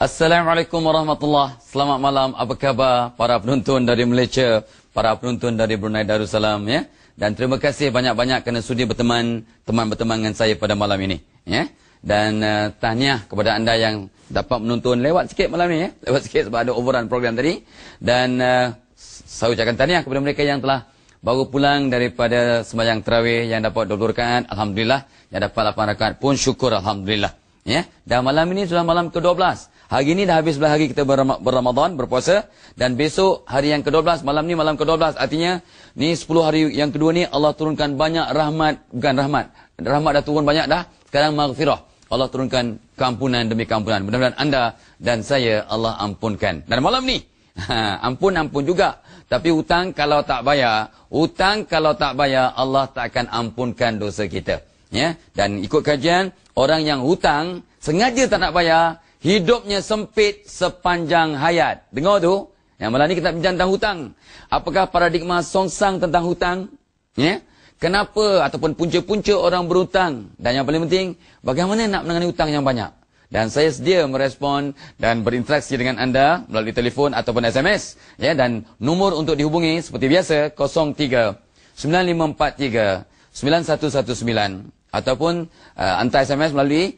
Assalamualaikum warahmatullahi. Selamat malam. Apa khabar para penonton dari Malaysia, para penonton dari Brunei Darussalam, ya. Dan terima kasih banyak-banyak kerana sudi berteman dengan saya pada malam ini, ya. Dan tahniah kepada anda yang dapat menonton lewat sikit malam ni, ya. Lewat sikit sebab ada overrun program tadi. Dan saya ucapkan tahniah kepada mereka yang telah baru pulang daripada sembahyang tarawih yang dapat 20 rakaat, alhamdulillah. Yang dapat 8 rakaat pun syukur, alhamdulillah. Ya, dan malam ini sudah malam ke-12. Hari ini dah habis belah hari kita berramadan, berpuasa. Dan besok hari yang ke-12, malam ni malam ke-12. Artinya, ni 10 hari yang kedua ni Allah turunkan banyak rahmat. Bukan rahmat. Rahmat dah turun banyak dah. Sekarang maghfirah. Allah turunkan keampunan demi keampunan. Mudah-mudahan anda dan saya Allah ampunkan. Dan malam ni, ampun juga. Tapi hutang kalau tak bayar, Allah tak akan ampunkan dosa kita. Ya, dan ikut kajian, orang yang hutang sengaja tak nak bayar, hidupnya sempit sepanjang hayat. Dengar tu? Yang malam ni kita bincang tentang hutang. Apakah paradigma songsang tentang hutang? Ya? Kenapa ataupun punca-punca orang berhutang? Dan yang paling penting, bagaimana nak menangani hutang yang banyak? Dan saya sedia merespon dan berinteraksi dengan anda melalui telefon ataupun SMS. Ya, dan nomor untuk dihubungi seperti biasa 03 9543 9119 ataupun hantar SMS melalui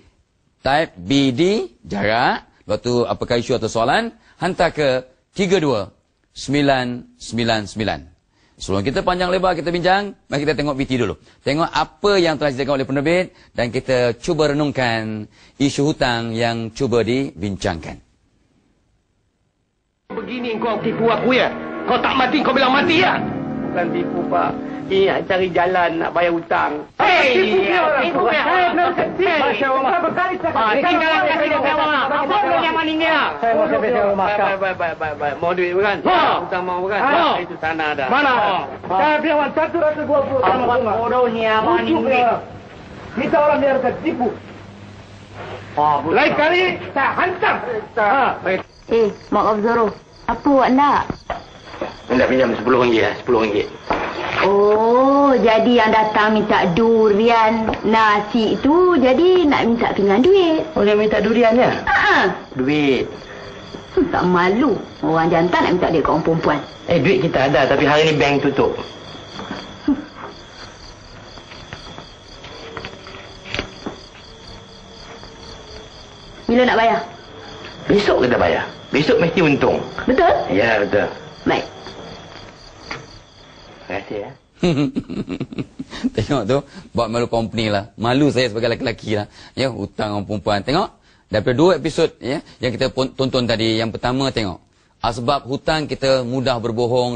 type BD jarak, lepas tu apakah isu atau soalan, hantar ke 32999. Sebelum kita panjang lebar kita bincang, mari kita tengok BT dulu. Tengok apa yang telah disediakan oleh penerbit dan kita cuba renungkan isu hutang yang cuba dibincangkan. Begini kau tipu aku ya? Kau tak mati kau bilang mati ya? Bukan tipu Pak. Ini nak cari jalan nak bayar hutang. Hei, tipu dia. Masya Allah. Berkali cakap. Tinggal saya dengan awak. Apa pun yang meninggal. Saya mau sampai saya makan. Baik. Mau duit bukan? Hutang mau bukan? Itu sana ada. Mana? Saya bilang 120. Bodohnya meninggal. Kita orang biar ketipu. Lain kali saya hantar. Maaf Zoro. Apa awak nak? Nak pinjam RM10 ya, RM10. Oh, jadi yang datang minta durian nasi tu, jadi nak minta pinggan duit. Oh, dia minta durian ya? Duit. Tak malu. Orang jantan nak minta duit ke orang perempuan. Duit kita ada, tapi hari ni bank tutup. Bila nak bayar? Besok kita bayar. Besok mesti untung. Betul? Ya, betul. Baik. Terima kasih ya. Tengok tu, buat malu company lah. Malu saya sebagai lelaki lah. Ya, hutang orang perempuan. Tengok, daripada 2 episod ya, yang kita tonton tadi. Yang pertama tengok, sebab hutang kita mudah berbohong.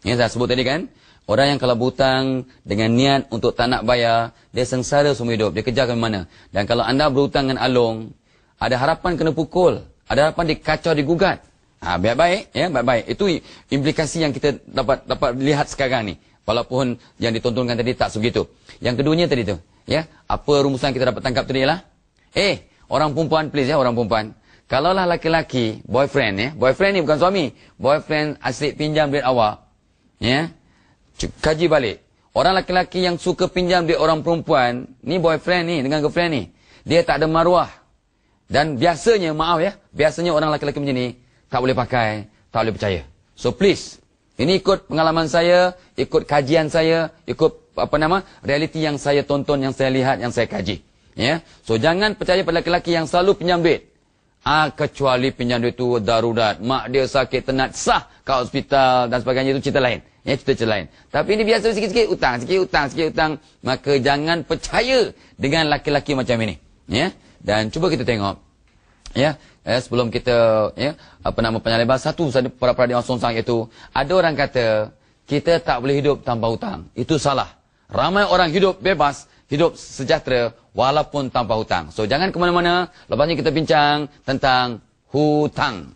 Ya, saya sebut tadi kan, orang yang kalau berhutang dengan niat untuk tak nak bayar, dia sengsara seumur hidup. Dia kejar ke mana. Dan kalau anda berhutang dengan alung, ada harapan kena pukul. Ada harapan dikacau, digugat. Baik-baik, ya, baik-baik. Itu implikasi yang kita dapat lihat sekarang ni. Walaupun yang ditontonkan tadi tak sebegitu. Yang keduanya tadi tu, ya, apa rumusan kita dapat tangkap tadi ialah, orang perempuan please ya, orang perempuan. Kalaulah laki-laki, boyfriend ya, boyfriend ni bukan suami, boyfriend asyik pinjam duit awak, ya, kaji balik. Orang laki-laki yang suka pinjam duit orang perempuan, ni boyfriend ni dengan girlfriend ni, dia tak ada maruah. Dan biasanya, maaf ya, biasanya orang laki-laki macam ni tak boleh pakai, tak boleh percaya. So please, ini ikut pengalaman saya, ikut kajian saya, ikut realiti yang saya tonton, yang saya lihat, yang saya kaji. Ya, so jangan percaya pada lelaki yang selalu pinjam duit. Kecuali pinjam duit itu darurat, mak dia sakit tenat sah ke hospital dan sebagainya, itu cerita lain. Ya, cerita lain. Tapi ini biasa sikit-sikit utang, maka jangan percaya dengan laki-laki macam ini. Ya, dan cuba kita tengok. Ya, sebelum kita panjang lebar, satu paradigma songsang itu, ada orang kata kita tak boleh hidup tanpa hutang. Itu salah. Ramai orang hidup bebas, hidup sejahtera walaupun tanpa hutang. So jangan ke mana-mana, lepas ni kita bincang tentang hutang.